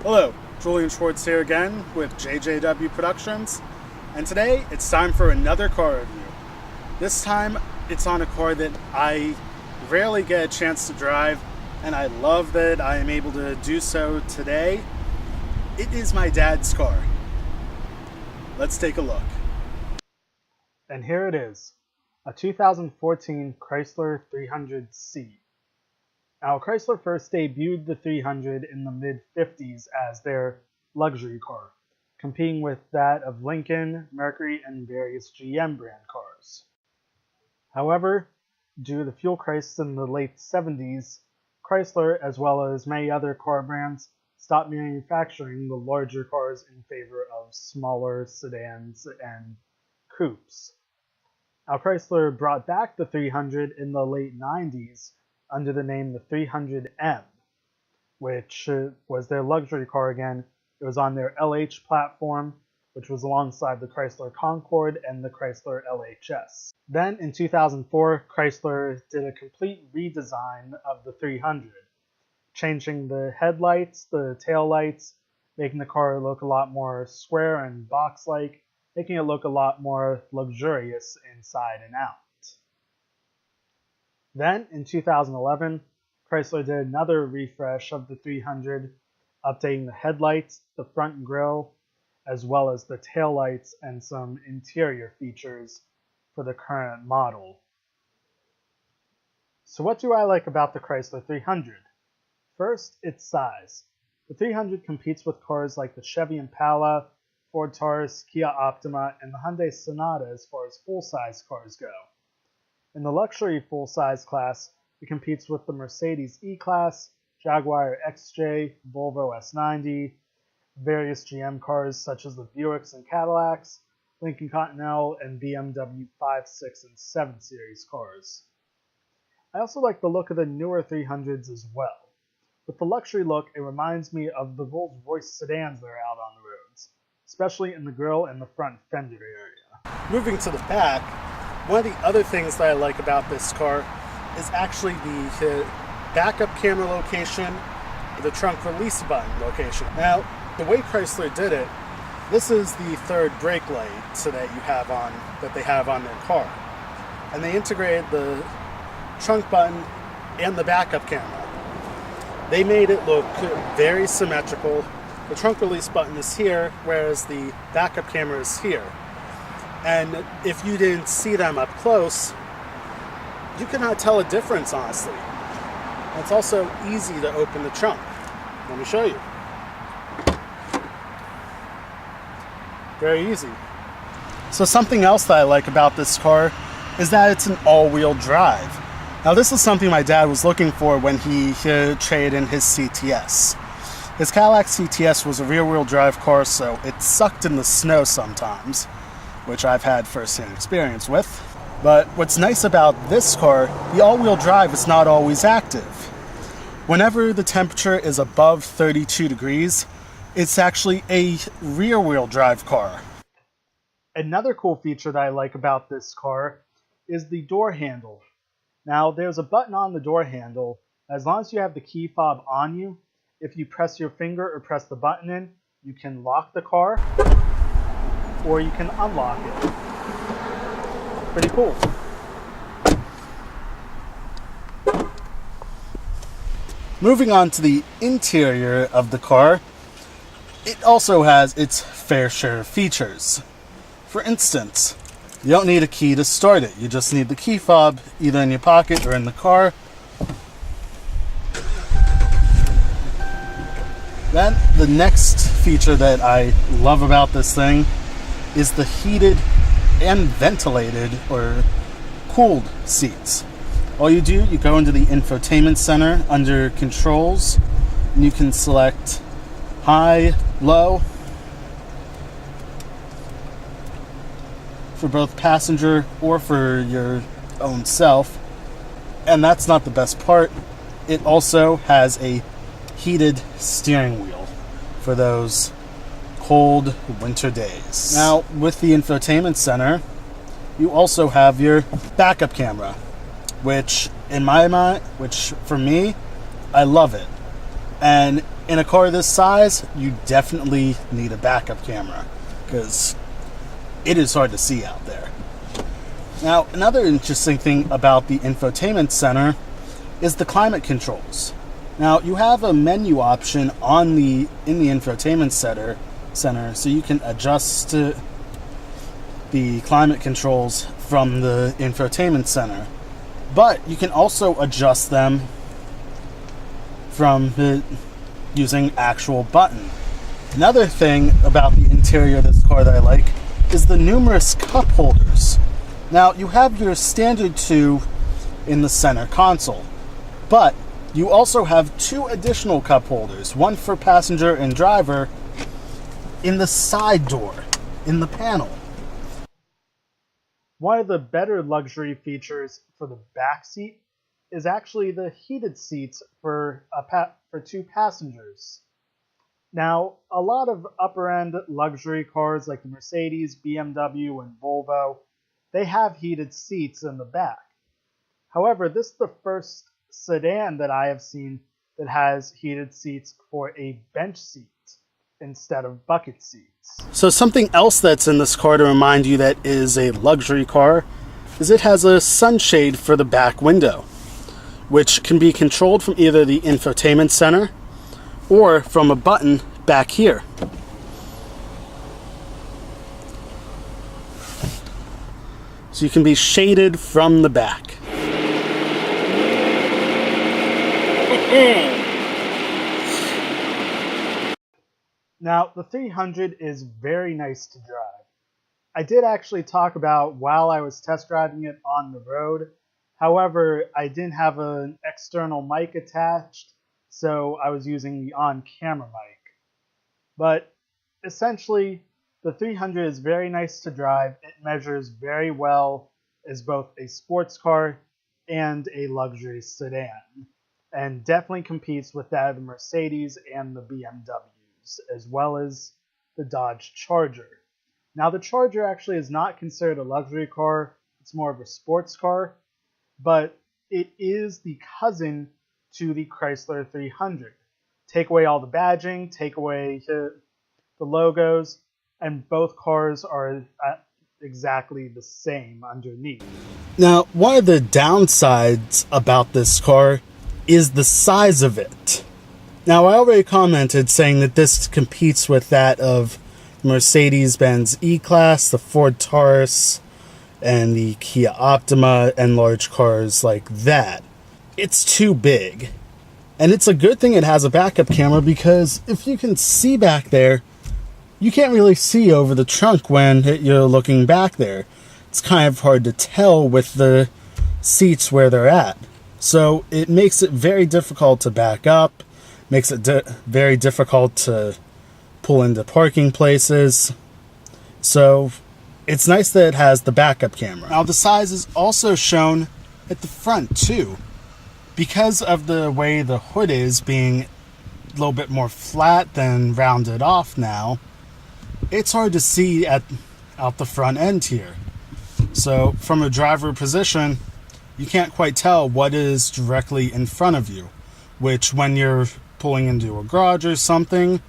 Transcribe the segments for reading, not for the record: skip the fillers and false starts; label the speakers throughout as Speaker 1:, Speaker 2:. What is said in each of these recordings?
Speaker 1: Hello, Julian Schwartz here again with JJW Productions, and today it's time for another car review. This time it's on a car that I rarely get a chance to drive, and I love that I am able to do so today. It is my dad's car. Let's take a look. And here it is, a 2014 Chrysler 300C. Now, Chrysler first debuted the 300 in the mid-50s as their luxury car, competing with that of Lincoln, Mercury, and various GM brand cars. However, due to the fuel crisis in the late 70s, Chrysler, as well as many other car brands, stopped manufacturing the larger cars in favor of smaller sedans and coupes. Now, Chrysler brought back the 300 in the late 90s under the name the 300M, which was their luxury car again. It was on their LH platform, which was alongside the Chrysler Concorde and the Chrysler LHS. Then in 2004, Chrysler did a complete redesign of the 300, changing the headlights, the taillights, making the car look a lot more square and box-like, making it look a lot more luxurious inside and out. Then, in 2011, Chrysler did another refresh of the 300, updating the headlights, the front grille, as well as the taillights and some interior features for the current model. So what do I like about the Chrysler 300? First, its size. The 300 competes with cars like the Chevy Impala, Ford Taurus, Kia Optima, and the Hyundai Sonata as far as full-size cars go. In the luxury full-size class, it competes with the Mercedes E-Class, Jaguar XJ, Volvo S90, various GM cars such as the Buicks and Cadillacs, Lincoln Continental, and BMW 5, 6, and 7 Series cars. I also like the look of the newer 300s as well. With the luxury look, it reminds me of the Rolls-Royce sedans that are out on the roads, especially in the grille and the front fender area. Moving to the back, one of the other things that I like about this car is actually the backup camera location, the trunk release button location. Now, the way Chrysler did it, this is the third brake light that they have on their car. And they integrated the trunk button and the backup camera. They made it look very symmetrical. The trunk release button is here, whereas the backup camera is here. And if you didn't see them up close, you cannot tell a difference, honestly. It's also easy to open the trunk. Let me show you. Very easy. So something else that I like about this car is that it's an all-wheel drive. Now, this is something my dad was looking for when he traded in his CTS. His Cadillac CTS was a rear-wheel drive car, so it sucked in the snow sometimes, which I've had first-hand experience with. But what's nice about this car, the all-wheel drive is not always active. Whenever the temperature is above 32 degrees, it's actually a rear-wheel drive car. Another cool feature that I like about this car is the door handle. Now, there's a button on the door handle. As long as you have the key fob on you, if you press your finger or press the button in, you can lock the car, or you can unlock it. Pretty cool. Moving on to the interior of the car, it also has its fair share of features. For instance, you don't need a key to start it. You just need the key fob either in your pocket or in the car. Then the next feature that I love about this thing is the heated and ventilated or cooled seats. All you do, you go into the infotainment center under controls, and you can select high, low for both passenger or for your own self. And that's not the best part. It also has a heated steering wheel for those cold winter days. Now, with the infotainment center, you also have your backup camera, which for me, I love it. And in a car this size, you definitely need a backup camera because it is hard to see out there. Now, another interesting thing about the infotainment center is the climate controls. Now, you have a menu option in the infotainment center, so you can adjust the climate controls from the infotainment center. But you can also adjust them from using actual button. Another thing about the interior of this car that I like is the numerous cup holders. Now, you have your standard two in the center console, but you also have two additional cup holders, one for passenger and driver, in the side door, in the panel. One of the better luxury features for the back seat is actually the heated seats for two passengers. Now, a lot of upper-end luxury cars like the Mercedes, BMW, and Volvo, they have heated seats in the back. However, this is the first sedan that I have seen that has heated seats for a bench seat instead of bucket seats. So something else that's in this car to remind you that is a luxury car is it has a sunshade for the back window, which can be controlled from either the infotainment center or from a button back here. So you can be shaded from the back. Now, the 300 is very nice to drive. I did actually talk about while I was test driving it on the road. However, I didn't have an external mic attached, so I was using the on-camera mic. But essentially, the 300 is very nice to drive. It measures very well as both a sports car and a luxury sedan, and definitely competes with that of the Mercedes and the BMWs, as well as the Dodge Charger. Now, the Charger actually is not considered a luxury car. It's more of a sports car, but it is the cousin to the Chrysler 300. Take away all the badging, take away the logos, and both cars are exactly the same underneath. Now, one of the downsides about this car is the size of it. Now, I already commented saying that this competes with that of Mercedes-Benz E-Class, the Ford Taurus, and the Kia Optima, and large cars like that. It's too big. And it's a good thing it has a backup camera, because if you can see back there, you can't really see over the trunk when you're looking back there. It's kind of hard to tell with the seats where they're at. So it makes it very difficult to back up, makes it very difficult to pull into parking places. So it's nice that it has the backup camera. Now, the size is also shown at the front too. Because of the way the hood is being a little bit more flat than rounded off now, it's hard to see out the front end here. So from a driver position, you can't quite tell what is directly in front of you, which when you're pulling into a garage or something,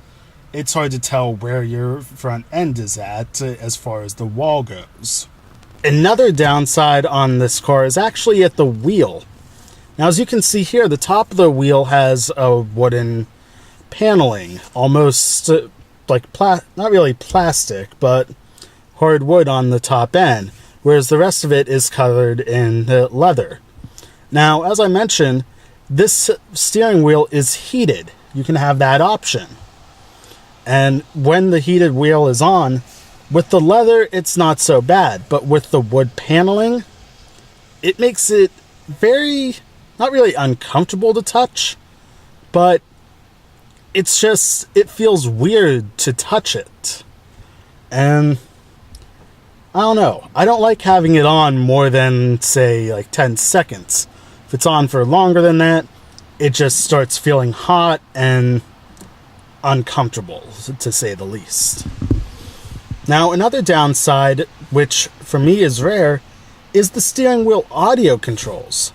Speaker 1: it's hard to tell where your front end is at as far as the wall goes. Another downside on this car is actually at the wheel. Now, as you can see here, the top of the wheel has a wooden paneling, almost like not really plastic, but hardwood on the top end, whereas the rest of it is covered in leather. Now, as I mentioned, this steering wheel is heated. You can have that option. And when the heated wheel is on, with the leather, it's not so bad. But with the wood paneling, it makes it very, not really uncomfortable to touch, but it's just, it feels weird to touch it. And I don't know. I don't like having it on more than, say, like 10 seconds. If it's on for longer than that, it just starts feeling hot and uncomfortable, to say the least. Now, another downside, which for me is rare, is the steering wheel audio controls.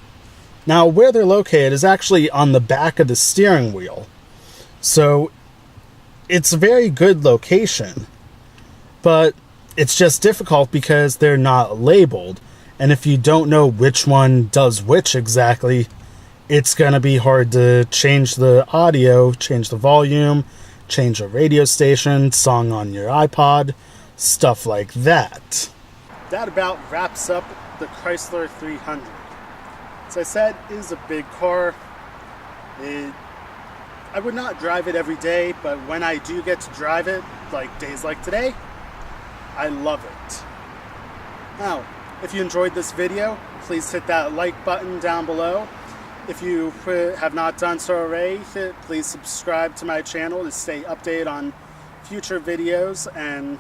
Speaker 1: Now, where they're located is actually on the back of the steering wheel, So it's a very good location, but it's just difficult because they're not labeled. And if you don't know which one does which exactly, it's going to be hard to change the audio, change the volume, change a radio station, song on your iPod, stuff like that. That about wraps up the Chrysler 300. As I said, it is a big car. I would not drive it every day, but when I do get to drive it, like days like today, I love it. Now, if you enjoyed this video, please hit that like button down below. If you have not done so already, please subscribe to my channel to stay updated on future videos and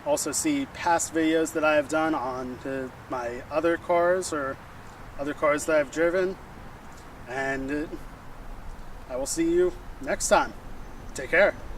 Speaker 1: also see past videos that I have done on my other cars or other cars that I've driven. And I will see you next time. Take care.